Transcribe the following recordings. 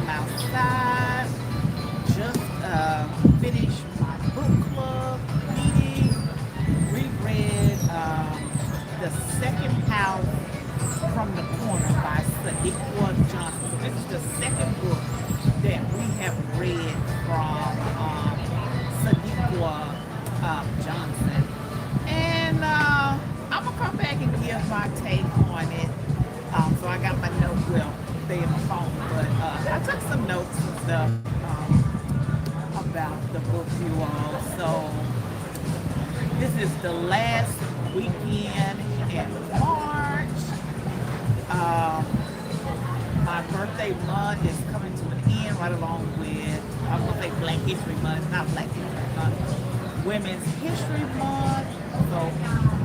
I'm outside, just finished my book club meeting. We read The Second House from the Corner by Sadiqa Johnson. This is the second book that we have read from Sadiqa Johnson. And I'm going to come back and give my take on it. So I got my notes, well, they in my phone, but I took some notes and stuff about the book, you all. So this is the last weekend in March. Um, my birthday month is coming to an end right along with, I'm going to say Black History Month, not Black History Month, Women's History Month. So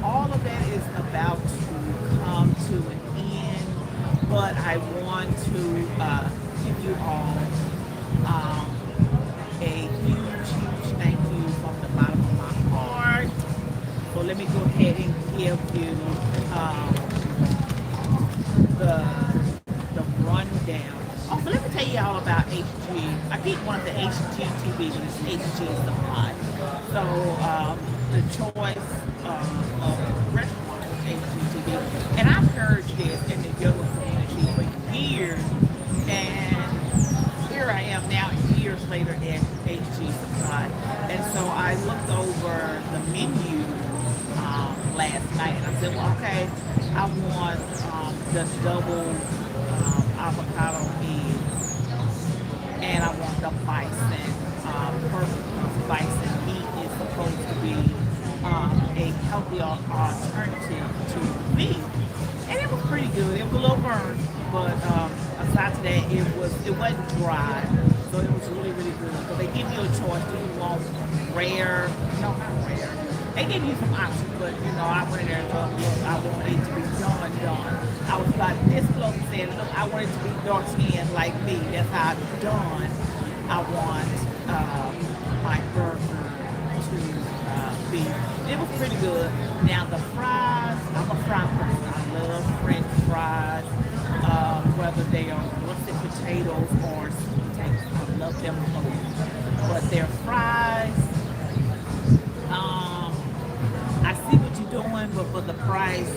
all of that is about to come to an end. But I want to give you all a huge, huge thank you from the bottom of my heart. So let me go ahead and give you the rundown. Oh, so let me tell you all about HG. I keep wanting the HGTV, but it's HG Supply. So the choice of restaurant is HGTV. And I've heard this in the yoga community for years. And here I am now, years later at HG Supply. And so I looked over the menu last night and I said, well, okay, I want the double avocado eggs and I want the bison. Bison meat is supposed to be a healthy alternative to beef. And it was pretty good. It was a little burnt, but aside to that, it wasn't dry, so it was really, really good. So they give you a choice. Do you want rare? No, not rare. They give you some options, but you know, I went in there and thought, look, I want it to be done. I was about this close and said, look, I want it to be dark skinned like me. That's how it's done. I want my burger to be. It was pretty good. Now the fries, I'm a fry person. I love French fries, whether they are roasted potatoes or sweet potatoes. I love them both. But their fries, I see what you're doing, but for the price,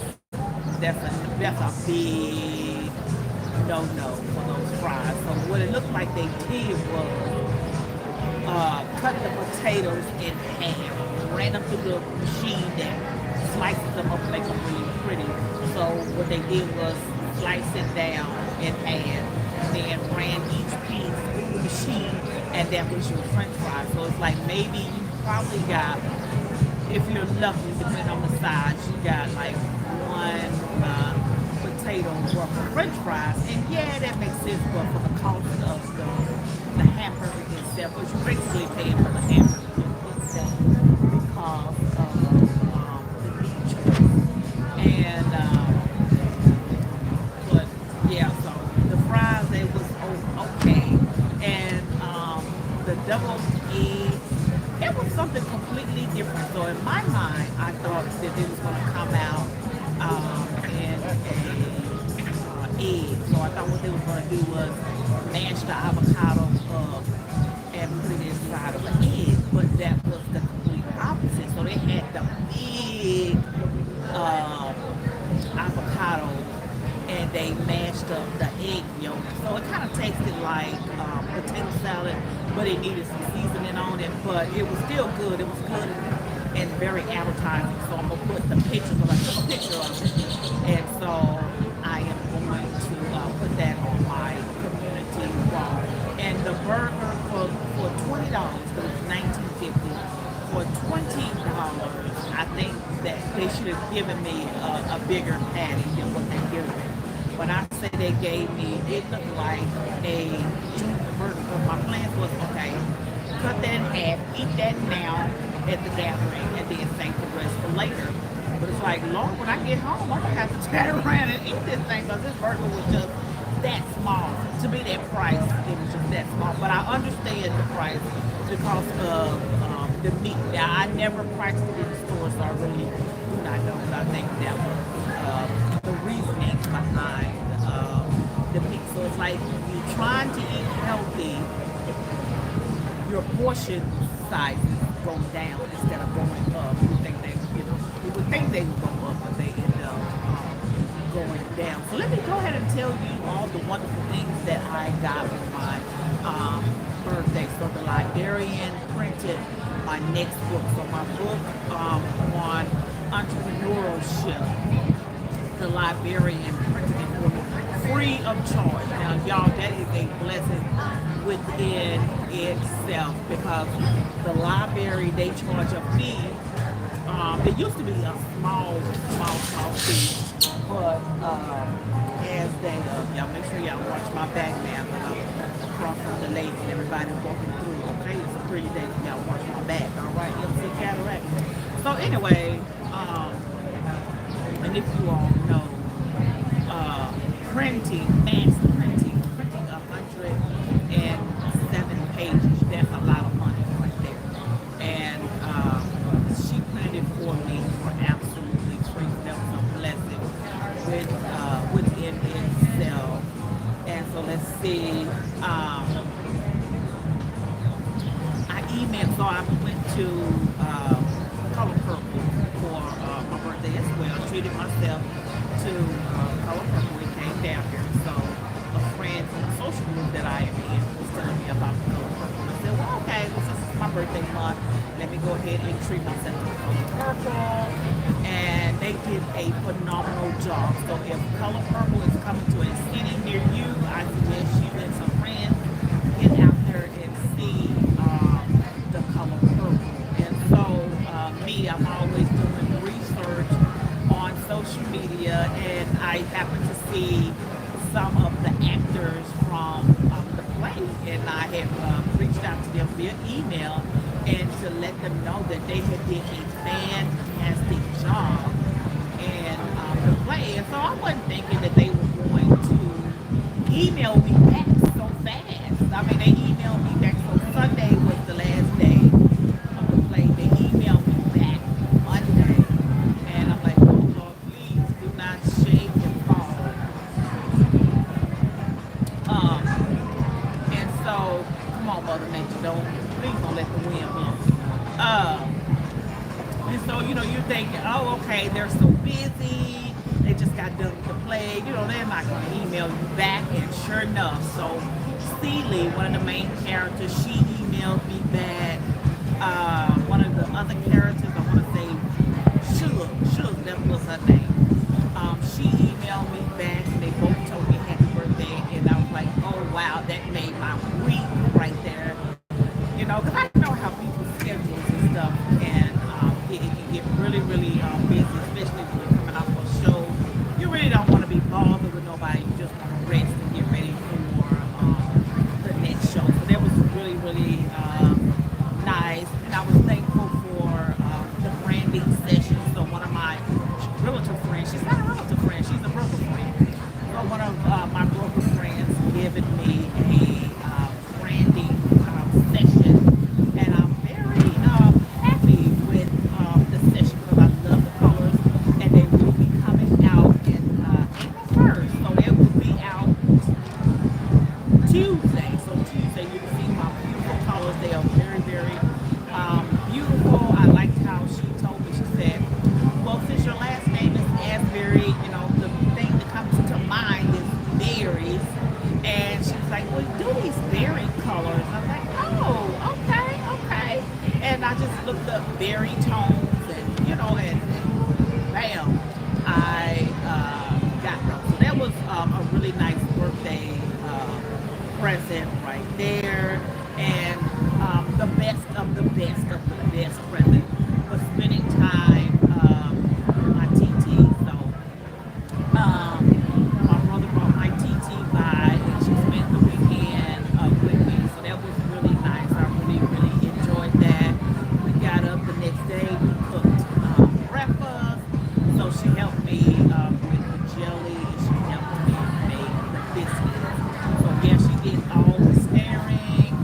that's a big no-no for those fries. So what it looked like they did was cut the potatoes in half, ran them through the machine that slices them up and make them really pretty. So what they did was slice it down in half, then ran each piece through the machine, and that was your French fries. So it's like maybe you probably got, if you're lucky, depending on the size, you got like one potato worth of French fries. And yeah, that makes sense, but for the cost of the hamburger itself, which you're basically paying for the hamburger itself because of the meat choice. And but yeah, so the fries, they was okay. And the double egg, it was something completely different. So in my mind, I thought that it was going to come out in a egg. So I thought what they were going to do was mash the avocado up and put it inside of an egg. But that was the complete opposite. So they had the big avocado and they mashed up the egg yolk. So it kind of tasted like potato salad, but it needed some seasoning on it. But it was still good. It was good and very appetizing. So I'm going to put the picture, because I took a picture of it. And so I am going to put that on my community wall. And the burger for $20, because it's $19.50, for $20, I think that they should have given me a bigger patty than what they gave me. When I say they gave me, it looked like a junior burger. But my plan was, okay, cut that in half, eat that now at the gathering, and then save the rest for later. But it's like, Lord, when I get home, I'm going to have to turn around and eat this thing, because this burger was just that small. To be that price, it was just that small. But I understand the price because of the meat. Now, I never priced it in the store, so I really do not know. But I think that was the reasoning behind the meat. So it's like you're trying to eat healthy, your portion sizes go down instead of going up. You would think they would go up, but they end up going down. So let me go ahead and tell you all the wonderful things that I got for my birthday. So the librarian printed my next book. So my book on entrepreneurship, the librarian printed it for me free of charge. Now, y'all, that is a blessing within itself, because the library, they charge a fee. It used to be a small fee, but as they, y'all make sure y'all watch my back now, across from the lake and everybody walking through. Okay, it's a pretty day. Y'all watch my back. All right, MC Cataract. So anyway, and if you all know, mass printing 107 pages, that's a lot of money right there. And she printed it for me for absolutely free. That was a blessing within itself. And so let's see. I emailed, so I went to Color Purple for my birthday as well. I treated myself to Color Purple. We came down here. So a friend from the social group that I am in was telling me about the Color Purple. I said, well, okay, well, since it's my birthday month, let me go ahead and treat myself to Color Purple. And they did a phenomenal job. So if Color Purple is coming to a city near you, I suggest you and some friends get out there and see the Color Purple. And so I'm always doing research on social media, and I happen to see some of the actors from the play, and I had reached out to them via email and to let them know that they had did a fantastic job in the play. And so I wasn't thinking that they were going to email me back so fast. I mean, they emailed me back. So Sunday was the last day of the play. They emailed me back Monday, and I'm like, oh Lord, please do not shake and fall. And so, come on, Mother Nature, please don't let the wind blow. And so, you're thinking, oh, okay, they're so busy. They just got done with the play. They're not going to email you back. And sure enough, so Celie, one of the main characters, she emailed me back. One of the other characters, I want to say Shug, that was her name. She emailed me back, and they both told me happy birthday. And I was like, oh, wow, that made my week right there. Because I know how people's schedules and stuff it can get really, really busy, especially when you're coming off a show. You really don't want to be bothered with nobody. You just want to rest and get ready for the next show. So that was really, really nice. And I was thankful for the branding session. So one of my realtor friends, she's not a realtor friend, she's a broker friend. So one of my broker friends given me a branding session. And I'm very happy with the session, because I love the colors, and they will be coming out in April 1st. So they will be out Tuesday. So Tuesday you can see my beautiful colors. They are very, very beautiful. I liked how she told me, she said, well, since your last name is Asberry, the thing that comes to mind is berries. And she was like, well, do these berry colors. I was like, oh, okay. And I just looked up berry tones, and and bam, I got them. So that was a really nice birthday present right there. And the best of the best present was spending time with my TT. So my brother brought my TT by, and she spent the weekend with me. So that was really nice. I really, really enjoyed that. We got up the next day. We cooked breakfast. So she helped me with the jelly. She helped me make the biscuits. So yeah, she did all the staring.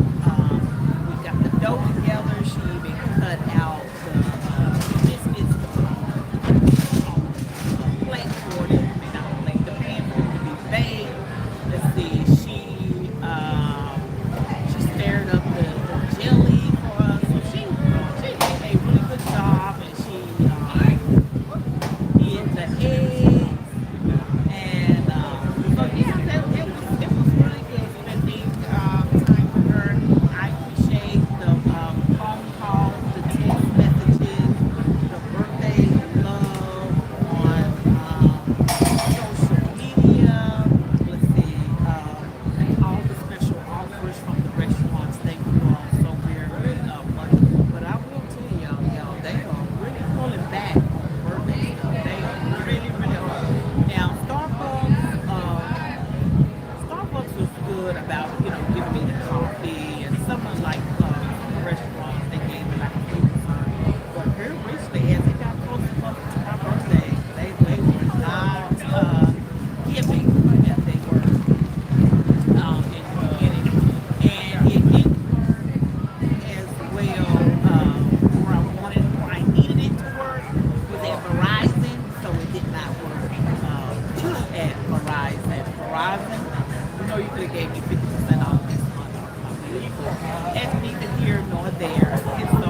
gave me 50% off this month on my vehicle. That's neither here nor there. And so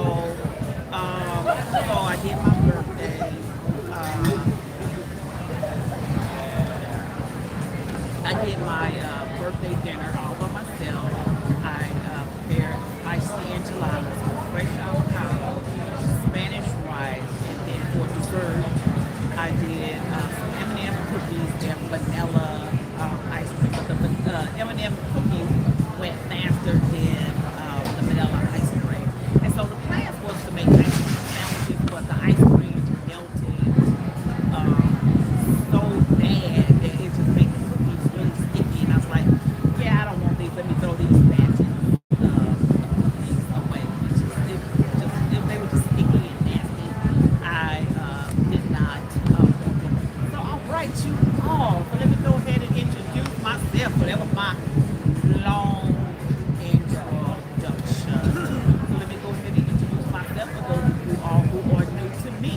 I did my birthday. I did my birthday dinner all by myself. I prepared spicy enchiladas, fresh avocado, Spanish rice, and then for dessert, I did some M&M cookies and vanilla ice cream. But the M&M cookies went faster than the vanilla ice cream. And so the plan was to make ice cream sandwiches, but the ice cream melted so bad that it just made the cookies really sticky. And I was like, yeah, I don't want these. Let me throw these batches things away. They were just sticky and nasty. I did not want them. So I'll write you all. So let me go ahead and introduce myself. So that was my long introduction. So let me go ahead and introduce myself for those of you all who are new to me.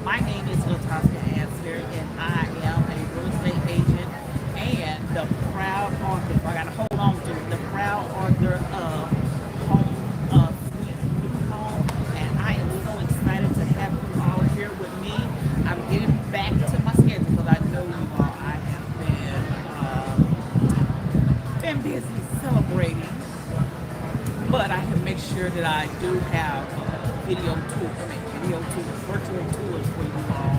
My name is Latosca Asberry, and I am a real estate agent and the proud author. I gotta hold on to it. The proud author of Home Sweet New Home, and I am so excited to have you all here with me. I'm getting back to my schedule because I know you all. I have been busy celebrating, but I can make sure that I do have virtual tours for you all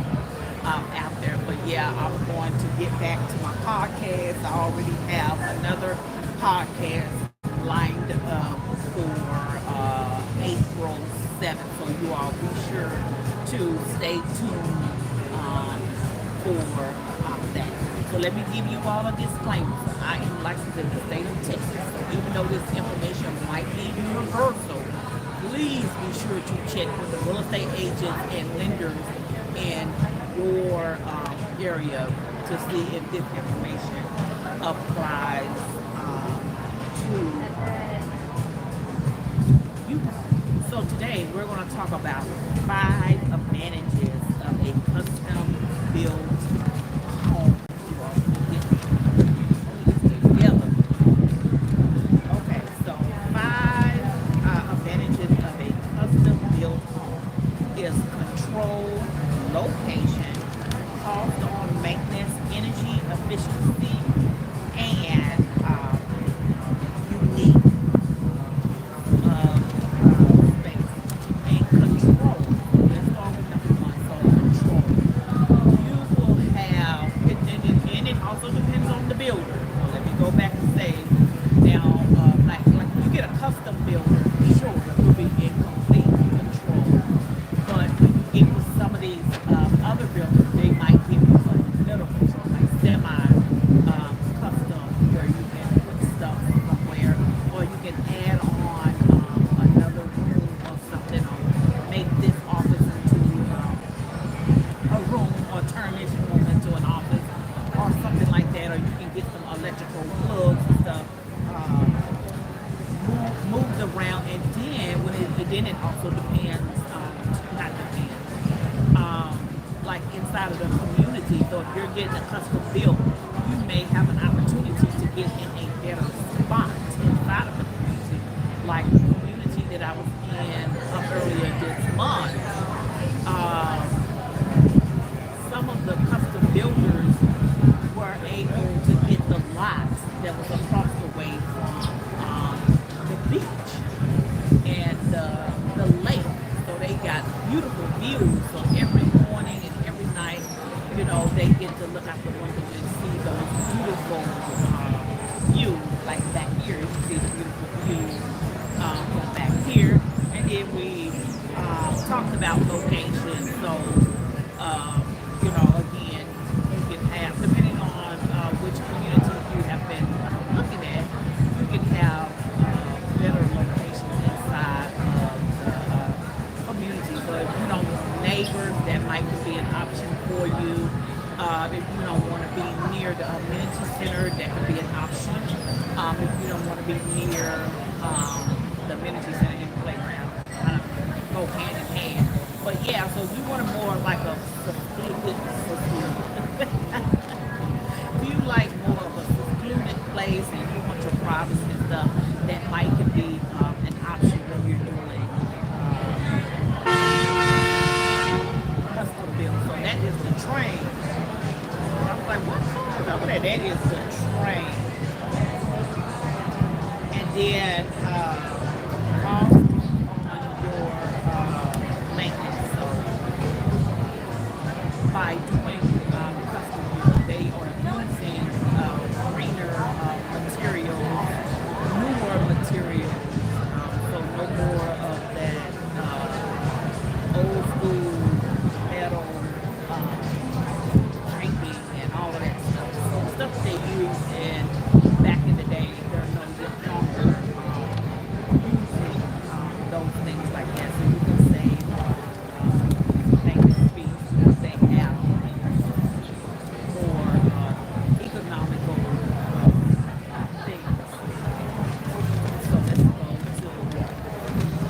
out there. But yeah, I'm going to get back to my podcast. I already have another podcast lined up for April 7th, so you all be sure to stay tuned for that. So let me give you all a disclaimer. I am licensed in the state of Texas, so even though this information might be universal, please be sure to check with the real estate agents and lenders in your area to see if this information applies to you. So today we're going to talk about 5 advantages of a custom built home. You all can get this together. Okay, so 5 advantages of a custom built home is control, location, cost on maintenance, energy efficiency, and unique space and control. Let's start with number 1. So control. You will have, and it also depends on the builder. So let me go back and say, now, like if you get a custom builder, sure, it will be in complete control. But it was some of these other builders, they might give you a little control, like semi-custom, where you can put stuff somewhere, or you can add on another room or something, or make this office into a room, or turn this room into an office, or something like that, or you can get some electrical plugs and stuff moved around. And then it also depends, not depends, like inside of the community. So if you're getting a custom built, you may have an opportunity to get in a better spot inside of the community. Like the community that I was in earlier this month, some of the custom builders were able to get the lot that was across the way from the beach and the lake. So they got beautiful views. So every morning and every night, they get to look out the window and see those beautiful views. Like back here, you see the beautiful views from back here. And then we talked about location. So, again, you can have, depending on which community you have been looking at, you can have better locations inside of the community. But if you don't want neighbors, that might be an option for you. If you don't want to be near the amenity center, that could be an option. If you don't want to be near the amenity center and playground, kind of go hand in hand. But yeah, so if you want more like a secluded do you like more of a secluded place and you want your that is the train. And then cost on your maintenance. So by doing custom build, they are using greener materials, newer materials. So no more of that old school metal piping and all of that stuff. So stuff they used back in the day, they're no longer using those things like that. So you can save maintenance fees because they have more economical things. So let's go to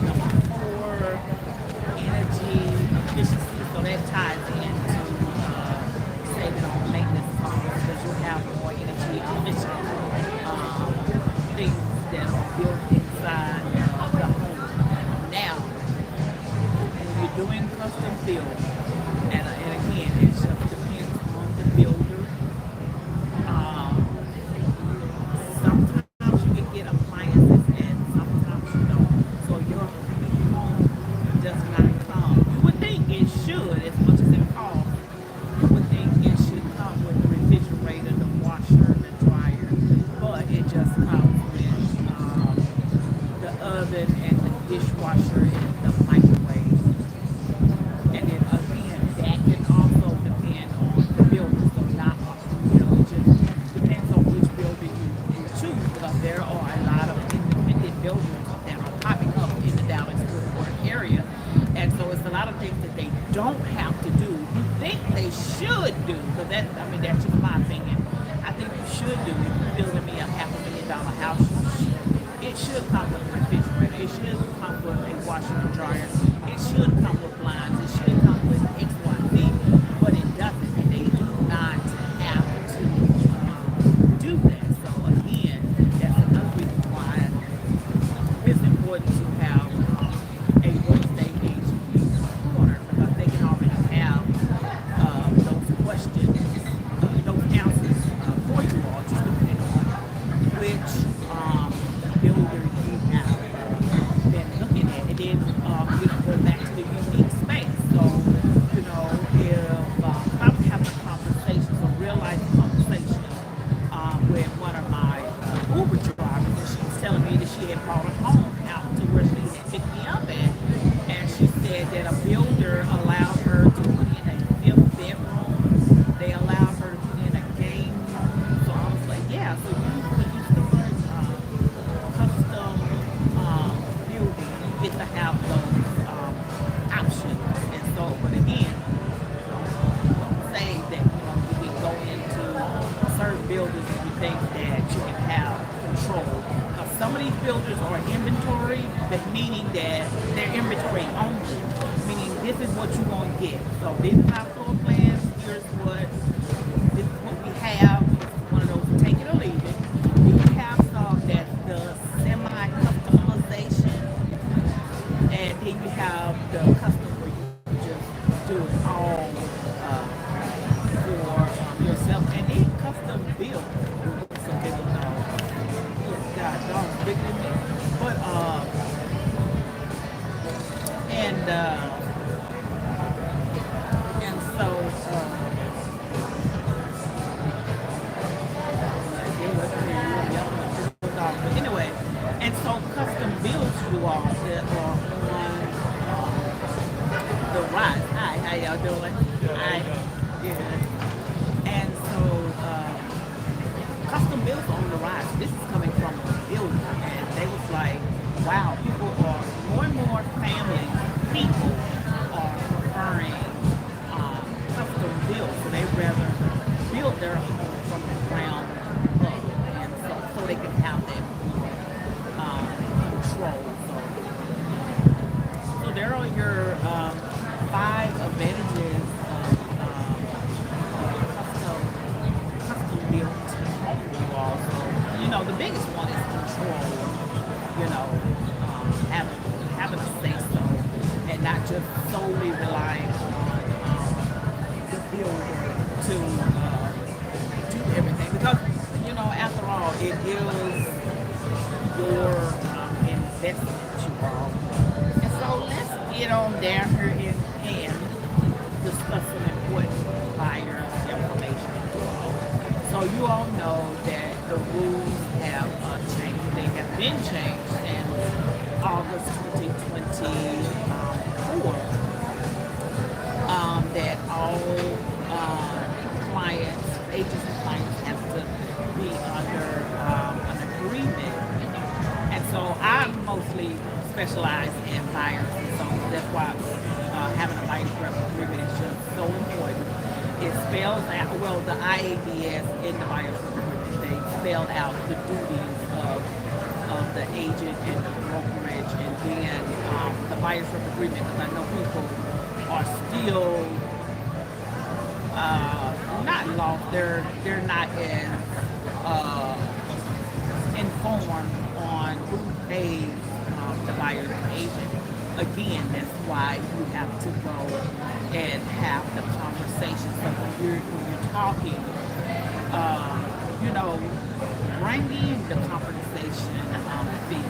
number 4, energy efficiency. So that ties into saving on maintenance costs because you have more energy efficient things that are built inside of the home. Now, when you're doing custom build, and again, it just depends on the builder. Sometimes you can get appliances and sometimes you don't. So your home does not come. You would think it should, as much as it costs. You would think it should come with the refrigerator, the washer, the dryer, but it just comes with the oven and the dishwasher and the microwave. And then again, that can also depend on the builder. So not, it just depends on which builder you choose because there are a lot of independent builders that are popping up in the Dallas-Fort Worth area. And so it's a lot of things that they don't have to do. You think they should do, because that's just my opinion. I think you should do. If you're building me a $500,000 house, it should come with a refrigerator. It should come with a washer and dryer. It should come with blinds. It should come with X, Y, Z. But it doesn't. And they do not have to do that. So again, that's another reason why it's important to have a real estate agent corner because they can already have those questions, those answers for you all, just depending on which builder you have been looking at. And then go back to the unique space. So, if I was having a conversation, a real life conversation with one of my Uber drivers, and she was telling me that she had bought a home out to where she had picked me up at. And she said that a builder allowed her to put in a 5th bedroom. They allowed her to put in a game room. So I was like, yeah, so when you start custom building, you get to have those options. And so, but again, don't say that you can go into certain builders and you think that you can have control. Now, some of these builders are inventory, meaning that they're inventory only, meaning this is what you're going to get. So this is our floor plans, this is what we have. This is one of those take it or leave it. Then you have some that does semi-customization, and then you have the custom where you just do it all for yourself. And then custom build. So they don't know. God, dog's bigger than me. But and so but anyway, and so custom builds you all that are on the rise. Hi, how y'all doing? Hi, yeah. And so custom builds are on the rise. This is coming from a builder, and they was like, wow, people are more and more families, people are preferring custom builds, so they rather build their home from the ground up, and so they can have that control. So there are your 5 advantages of custom built home walls. So, the biggest one is control. Having a say so, and not just solely relying on the builder to do everything. it is your investment, you all. And so let's get on down here and discuss some important buyer information, you all. So you all know that the rules have changed. They have been changed since August 2024. That all clients, agents and clients have to be under an agreement. And so I mostly specialize in buyers, and so that's why having a buyer's rep agreement is just so important. It spells out, well, the IABS in the buyer's rep agreement, they spelled out the duties of the agent and the brokerage, and then the buyer's rep agreement, because I know people are still not lost. They're not as informed on who pays the buyer's agent. Again, that's why you have to go and have the conversation. So when you're talking, you know, bring in the compensation fee.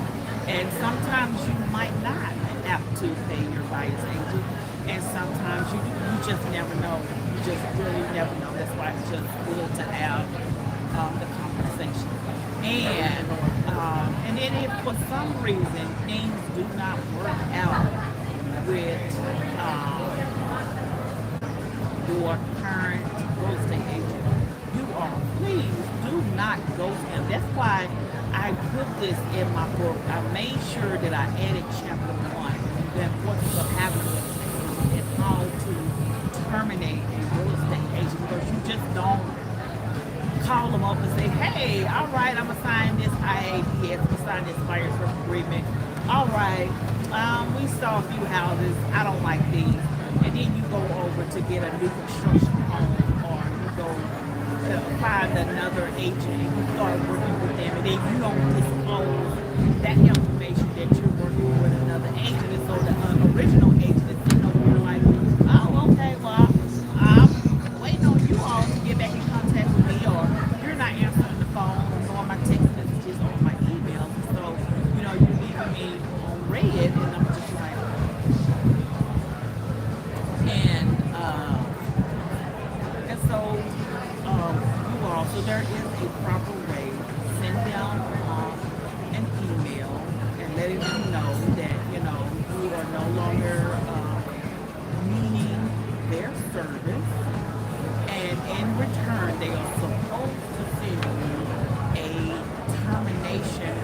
And sometimes you might not have to pay your buyer's agent, and sometimes you just never know. You just really never know. That's why it's just good to have the compensation. And then if for some reason things do not work out with your current real estate agent, you all please do not ghost him. That's why I put this in my book. I made sure that I added chapter 1, that what's happening and how to terminate a real estate agent, because you just don't call them up and say, hey, all right, I'm going to sign this IABS, I'm going to sign this buyer's rep agreement. All right, we saw a few houses, I don't like these. And then you go over to get a new construction home, or you go to find another agent and you start working with them, and then you don't disclose that information that you're working with another agent. And so the original agent is sitting over here like, oh, okay, well, I'm waiting on you all to get back in contact with me, or you're not answering the phone, or my text messages, or my emails. So, you know, you're leaving me on red, and I'm just like, and so you all, so there is a proper way. Send them an email and letting them know that, you know, you are no longer needing their service, and in return they are supposed to send you a termination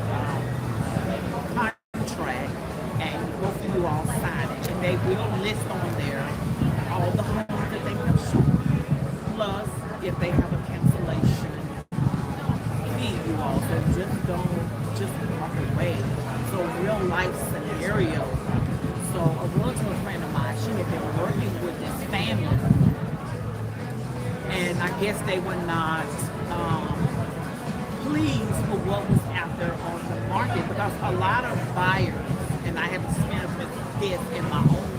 contract, and both of you all sign it, and they will list on there all the homes that they have shown, plus if they have a cancellation fee, you all. So just walk away. So real life scenario. So a realtor friend of mine, she had been working with this family, and I guess they were not pleased with what was out there on the market, because a lot of buyers, and I have experienced this in my own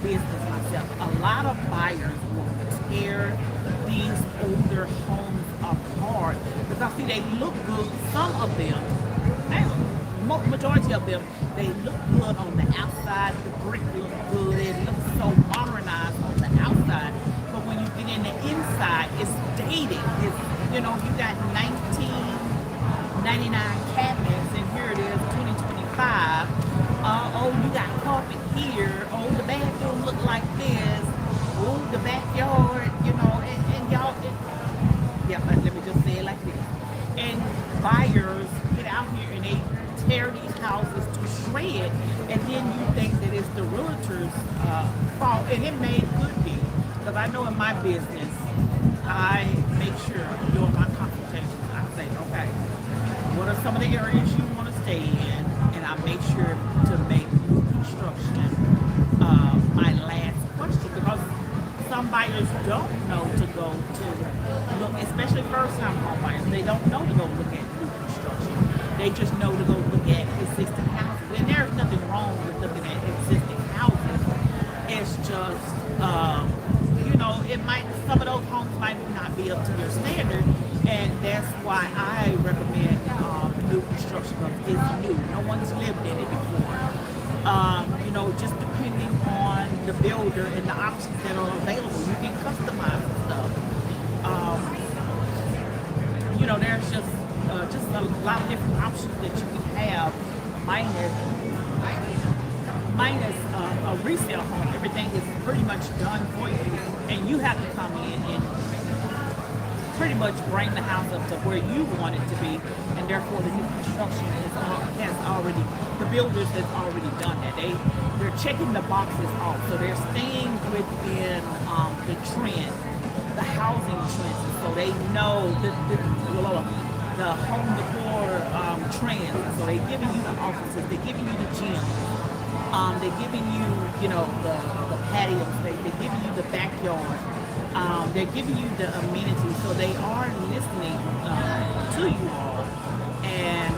business myself, a lot of buyers will tear these older homes apart because, see, they look good. Some of them, majority of them, they look good on the outside. The brick looks good. It looks so modernized on the outside. But when you get in the inside, it's dated. It's, you know, you got 1999 cabinets, and here it is, 2025. Oh, you got carpet here. Oh, the bathroom look like this. Oh, the backyard, you know, and y'all, yeah, but let me just say it like this. And buyers get out here and they tear these houses to shred, and then you think that it's the realtor's fault, and it may could be, because I know in my business, I make sure during my consultations, I say, okay, what are some of the areas you want to stay in, and I make sure to make new construction my last question, because some buyers don't know to go to look, especially first-time home buyers, they don't know to go look at new construction. They just know to go look at existing houses. And there's nothing wrong with looking at existing houses. It's just, you know, it might, some of those homes might not be up to your standard, and that's why I recommend is new. No one's lived in it before. You know, just depending on the builder and the options that are available, you can customize the stuff. Um, you know, there's just a lot of different options that you can have, minus a resale home. Everything is pretty much done for you, and you have to come in and pretty much bring the house up to where you want it to be, and therefore the new construction has already, the builders has already done that. They're checking the boxes off, so they're staying within the trend, the housing trends, so they know the home decor trends. So they're giving you the offices, they're giving you the gym, they're giving you, you know, the patio space, they're giving you the backyard. They're giving you the amenities, so they are listening to you all, and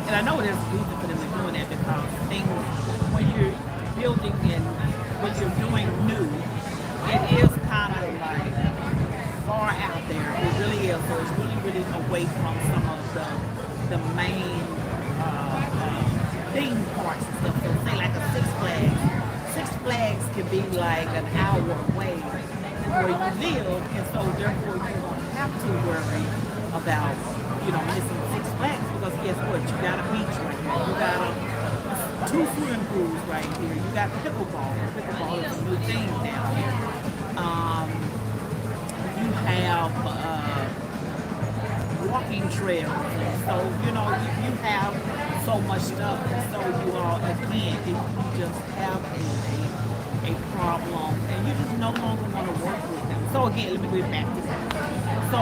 I know there's a reason for them to doing that, because things, when you're building and when you're doing new, it is kind of like far out there. It really is. So it's really away from some of the main theme parks and stuff. So say like a Six Flags. Six Flags can be like an hour away where you live, and so therefore you don't have to worry about, you know, missing Six Flags, because guess what? You got a beach right here. You got two swimming pools right here. You got pickleball. Pickleball is a new thing down here. You have walking trails. So, you know, you have so much stuff. And so you all, again, if you just have a problem and you just no longer want to work with them. So again, let me go back to that. So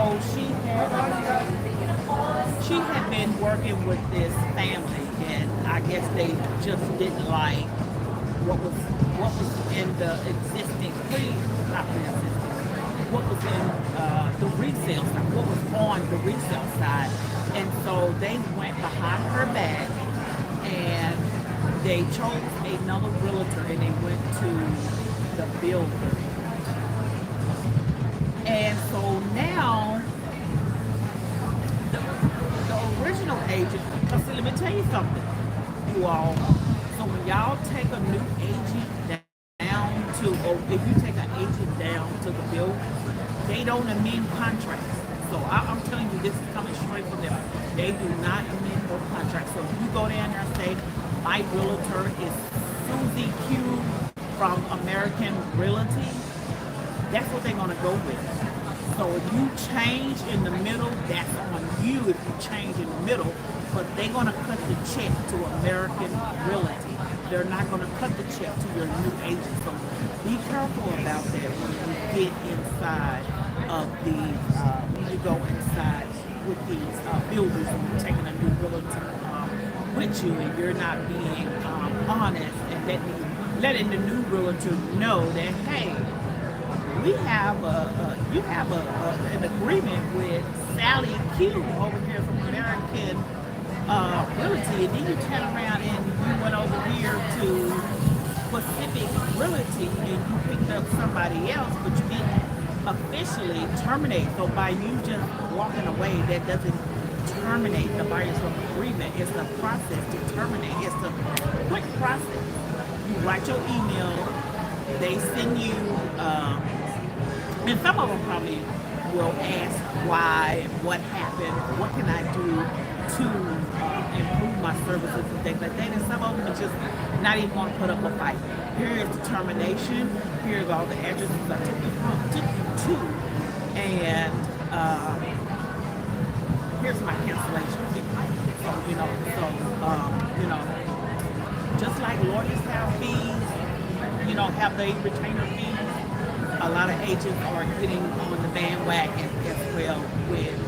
she had been working with this family, and I guess they just didn't like what was in the existing, what was in the resale side, what was on the resale side. And so they went behind her back and they chose another realtor, and they went to the builder. And so now the original agent, because let me tell you something, you all. So when y'all take a new agent down to, or if you take an agent down to the builder, they don't amend contracts. So I'm telling you, this is coming straight from them. They do not amend no contracts. So if you go down there and say, my realtor is Susie Q from American Realty, that's what they're going to go with. So if you change in the middle, that's on you if you change in the middle, but they're going to cut the check to American Realty. They're not going to cut the check to your new agent. So be careful about that when you get inside of these, when you go inside with these builders and you're taking a new realtor with you, and you're not being honest and letting the new realtor know that, hey, we have you have an agreement with Sally Q over here from American Realty, and then you turn around and you went over here to Pacific Realty and you picked up somebody else, but you didn't officially terminate. So by you just walking away, that doesn't terminate the buyer's agreement. It's a process to terminate. It's a quick process. You write your email, they send you, and some of them probably will ask why, what happened, what can I do to improve my services and things like that. And some of them are just not even going to put up a fight. Here is the termination. Here's all the addresses I took you to, and here's my cancellation fee. So you know, just like lawyers have fees, you know, have they retainer fees. A lot of agents are getting on the bandwagon as well with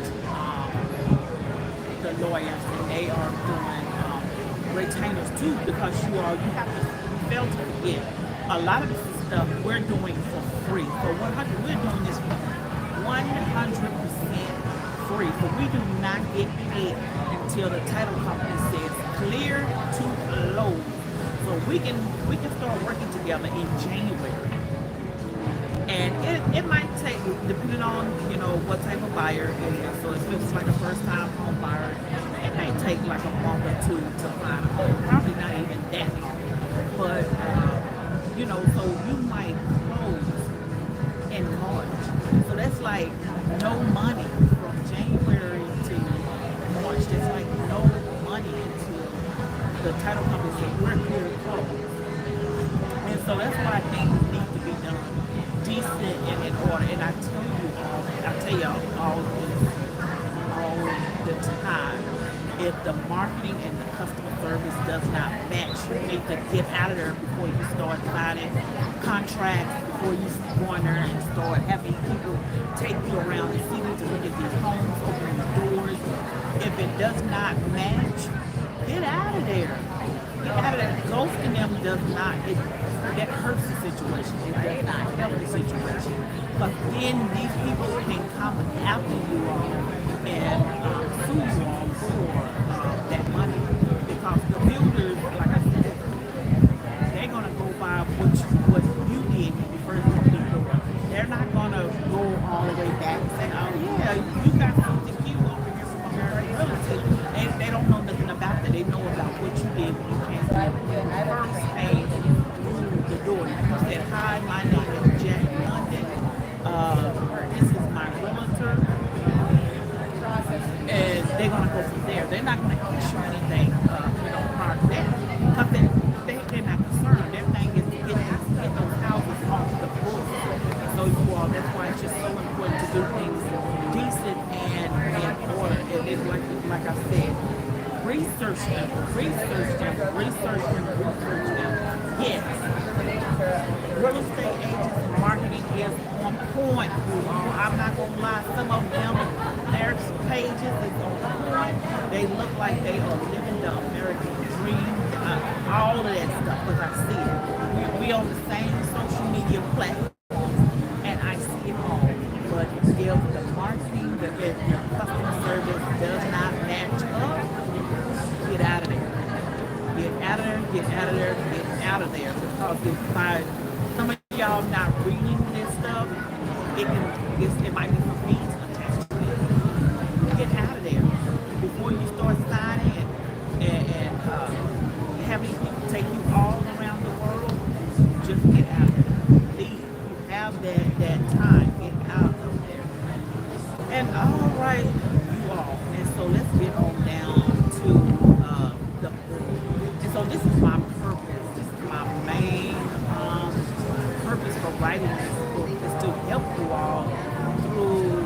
the lawyers, and they are doing retainers too, because you have to fail to forget a lot of this stuff we're doing for free. So we're doing this for 100% free. So we do not get paid until the title company says clear to close. So we can start working together in January. And it might take, depending on, you know, what type of buyer it is. So if it's like a first time home buyer, it may take like a month or two to find a home. Probably not even that long. But, you know, so you might close in March. So that's like no money from January to March. That's like no money until the title company says we're here to close. And so that's why things need to be done decent and in order. And I tell y'all all the time, if the marketing and the customer service does not match, you need to get out of there before you start signing contracts, before you go in there and start having people take you around the city to look at these homes, open the doors. If it does not match, get out of there. Get out of there. Ghosting them does not, that hurts the situation. It does not help the situation. But then these people can come after you all and sue you all for that money. Because the builders, like I said, they're going to go by what you did when you first opened the door. They're not going to go all the way back and say, oh yeah, you got something cute over here from American Realty. They don't know nothing about that. They know about what you did when you came to the first page through the door. You said, hi, my name is Jack London. This is my realtor. And they're going to go from there. They're not going to issue anything, prior to that. Because they're not concerned. Their thing is to get those houses off the books. So that's why it's just so important to do things decent and in order. And then, like I said, research them. Yes. Real estate agents and marketing is on point. I'm not going to lie. Some of them, their pages is on point. They look like they are living the American dream. All of that stuff, because I see it. We on the same social media platform, and I see it all. But if the marketing, if your customer service does not match up, get out of there. Get out of there, get out of there, get out of there. Because if by some of y'all not reading this stuff, it might be some fees attached to it. Get out of there before you start signing and having people take you all around the world. Just get out of there. Leave. You have that time. Get out of there. And all right, you all. And so let's get on down to the book. And so this is my purpose. This is my main purpose for writing this book, is to help you all through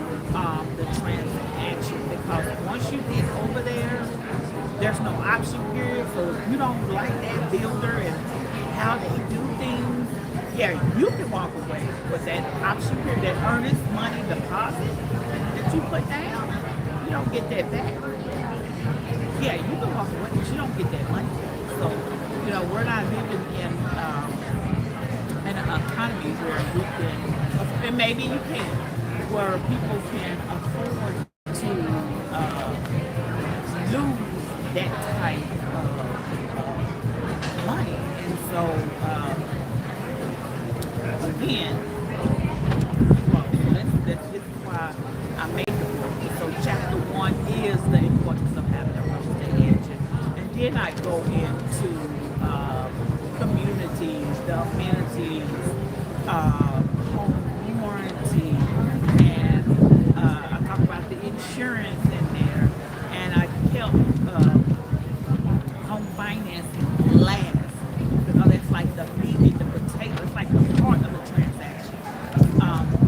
the transaction. Because once you get over there, there's no option period. So if you don't like that builder and how they do things, yeah, you can walk away with that option period, that earnest money deposit that you put down. You don't get that back. Yeah, you can walk away, but you don't get that money. So, we're not living in an economy where you can, and maybe you can, where people can afford to lose that type of money. And so, again, this is why I made the book. So chapter 1 is the importance of having a real estate agent. And then I go into communities, the amenities, home warranty, and I talk about the insurance in there. And I kept home financing last, because it's like the meat and the potato. It's like the part of the transaction.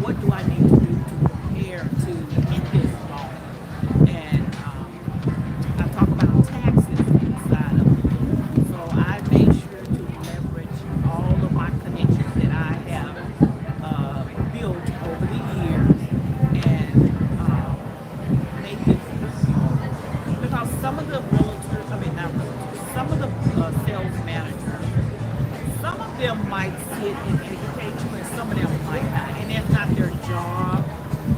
What do I need to do to prepare to get this loan? And I talk about taxes inside of it. So I made sure to leverage all of my connections that I have built over the years, and make it, because some of the realtors, not realtors, some of the sales managers, some of them might sit and educate you, and some of them might not. And that's not their job.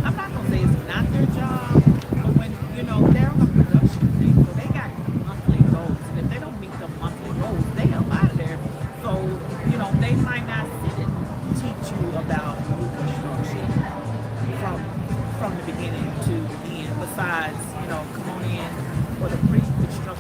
I'm not going to say it's not their job, but when, they're on a production thing, so they got monthly goals. And if they don't meet the monthly goals, they are out of there. So, they might not sit and teach you about new construction from the beginning to the end. Besides, come on in for the pre-construction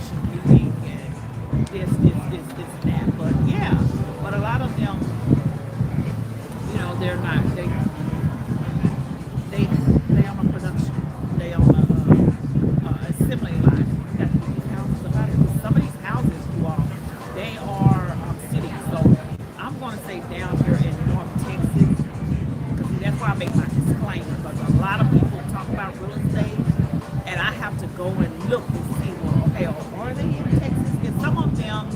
go and look and see, well, okay, are they in Texas? And some of them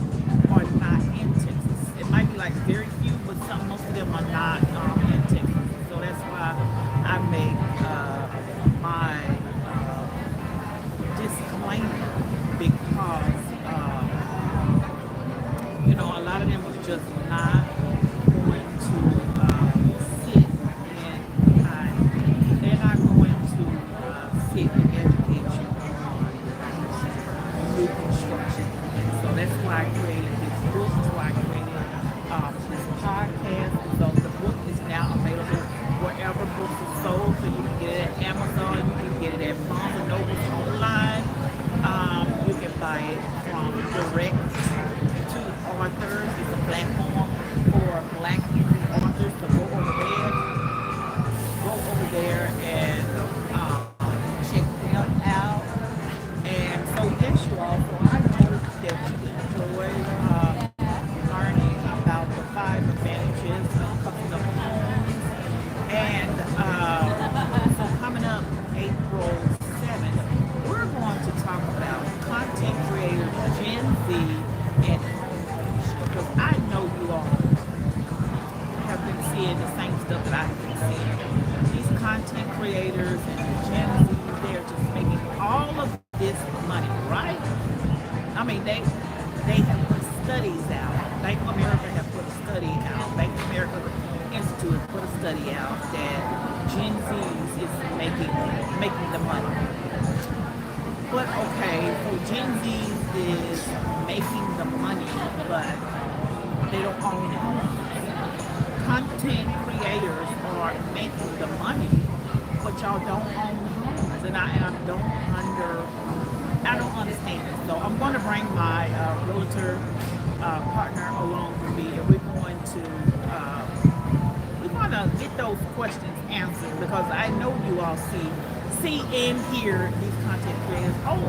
are not in Texas. It might be like very few, but most of them are not in Texas. So that's why I make my disclaimer because a lot of them are just not going to sit in time. They're not going to sit and educate you on new construction. So that's why I created this book. That's why I created this podcast. So the book is now available wherever books are sold. So you can get it at Amazon. You can get it at Barnes and Noble online. You can buy it from direct authors. It's a platform for Black authors to go over there and check them out. And so yes, you all. So I hope that you enjoy learning about the 5 advantages of custom homes. And so coming up April 7th, we're going to talk about content creators, Gen Z, and because I know you all have been seeing the same stuff that I've been seeing. These content creators and Gen Z, they're just making all of this money, right? I mean, they have put studies out. Bank of America have put a study out. Bank of America Institute put a study out that Gen Z is making the money. But okay, so Gen Z is making the money, but they don't own it. Content creators are making the money, but y'all don't own homes, and I don't understand it. So I'm going to bring my realtor partner along with me, and we're going to get those questions answered because I know you all see and hear these content creators. Oh,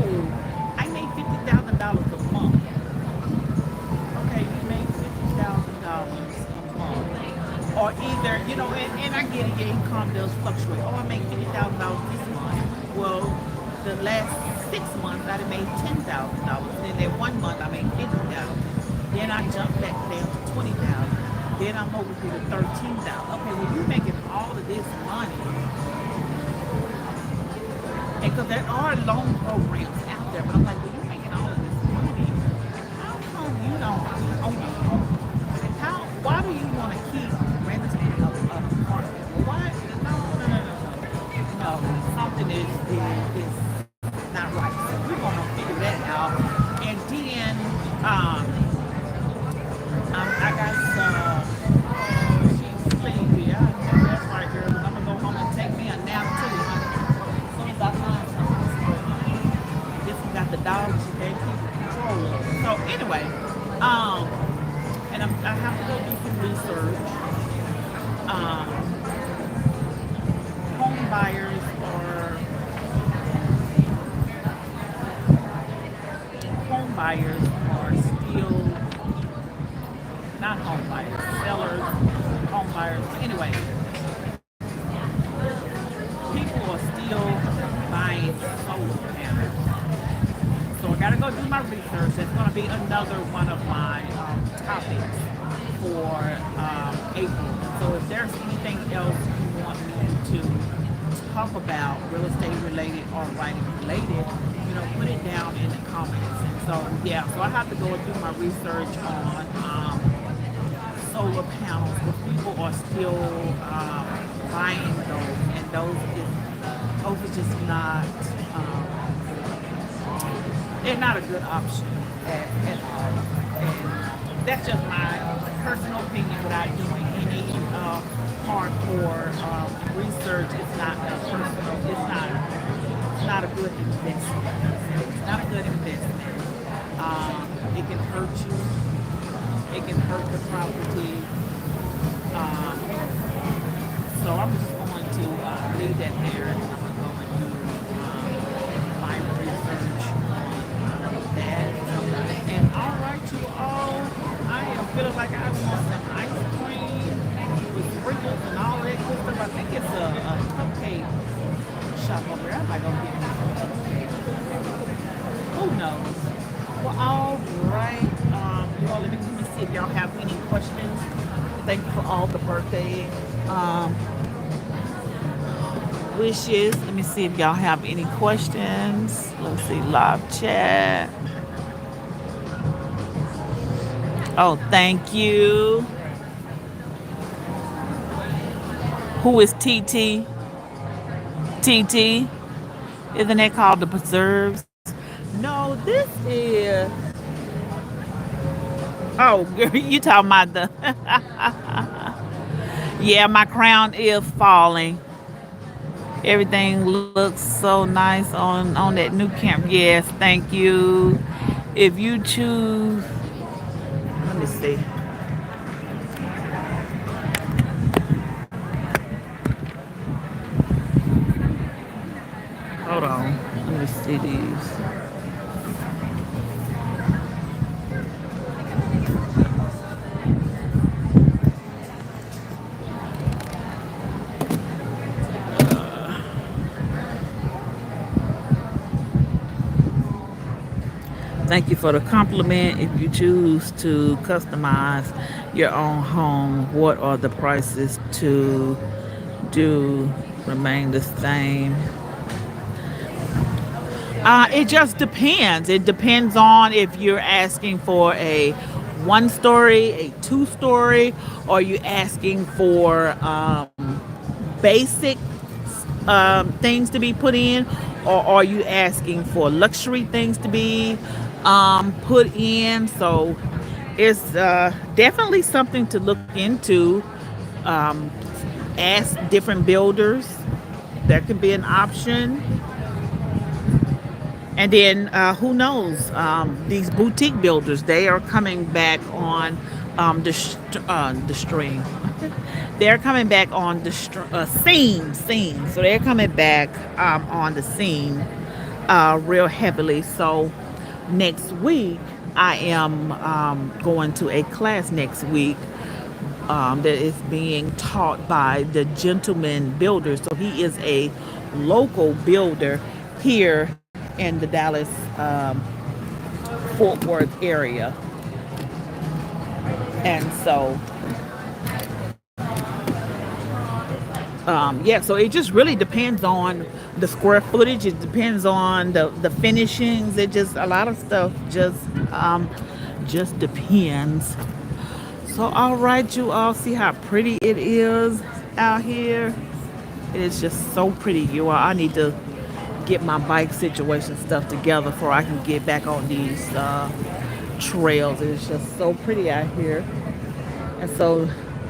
I made $50,000 a month. Okay, you made $50,000 a month, or either and I get it, your income does fluctuate. Oh, I made $50,000 this month. Well, the last 6 months I made $10,000. Then that 1 month I made $50,000. Then I jumped back down to $20,000. Then I'm over to the $13,000. Okay, well you're making all of this money. And because there are loan programs out there, but I'm like, well, you're making all of this money. How come you don't own a home? Why do you want to keep renting a apartment? Why? No. Something is not right. So we're going to figure that out. And then I got some, she's sleepy. That's right, girl. I'm going to go home and take me a nap too. As soon as I find something. This one got the dog. She can't keep control of it. So anyway, and I have to go do some research. Home buyers are still not home buyers, sellers, home buyers. Anyway, people are still buying solar panels. So I gotta go do my research. That's gonna be another one of my topics for April. So if there's anything else you want me to talk about, real estate related or writing related, put it down in the comments. And so so I have to go and do my research on solar panels, but people are still buying those, and those are just not they're not a good option at all. And that's just my personal opinion without doing any hardcore research. It's not a personal. It's not a good investment. It's not a good investment. It can hurt you. It can hurt the property. So I'm just going to leave that there, and I'm going to do my research on that. And all right, you all, I am feeling like I want some ice cream with sprinkles and all that good stuff. I think it's a cupcake shop over there. I might go get me some cupcakes. who knows? Well, all right. Well, let me see if y'all have any questions. Thank you for all the birthday um, wishes. Let me see if y'all have any questions. Let's see, live chat. Oh, thank you. Who is TT? TT? Isn't that called the preserves? No, this is. Oh, girl, you talking about the. Yeah, my crown is falling. Everything looks so nice on that new camp. Yes, thank you. If you choose, let me see. Hold on. Let me see these. Thank you for the compliment. If you choose to customize your own home, what are the prices to do remain the same? It just depends. It depends on if you're asking for a one story, a two story, or you asking for basic things to be put in, or are you asking for luxury things to be put in? So it's definitely something to look into. Um, Ask different builders. That could be an option. And then who knows? These boutique builders, they are coming back on the string. They're coming back on the scene. So they're coming back on the scene real heavily. So next week, I am going to a class next week that is being taught by the Gentleman Builder. So he is a local builder here in the Dallas Fort Worth area. And so, yeah, so it just really depends on the square footage. It depends on the finishings. It just, a lot of stuff just depends. So, all right, you all see how pretty it is out here. It is just so pretty, you all. I need to get my bike situation stuff together before I can get back on these trails. It's just so pretty out here. And so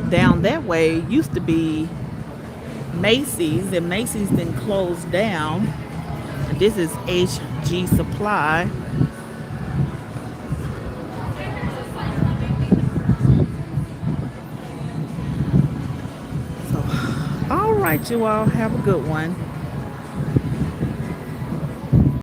down that way used to be Macy's, and Macy's then closed down. And this is HG Supply. So, all right, you all have a good one.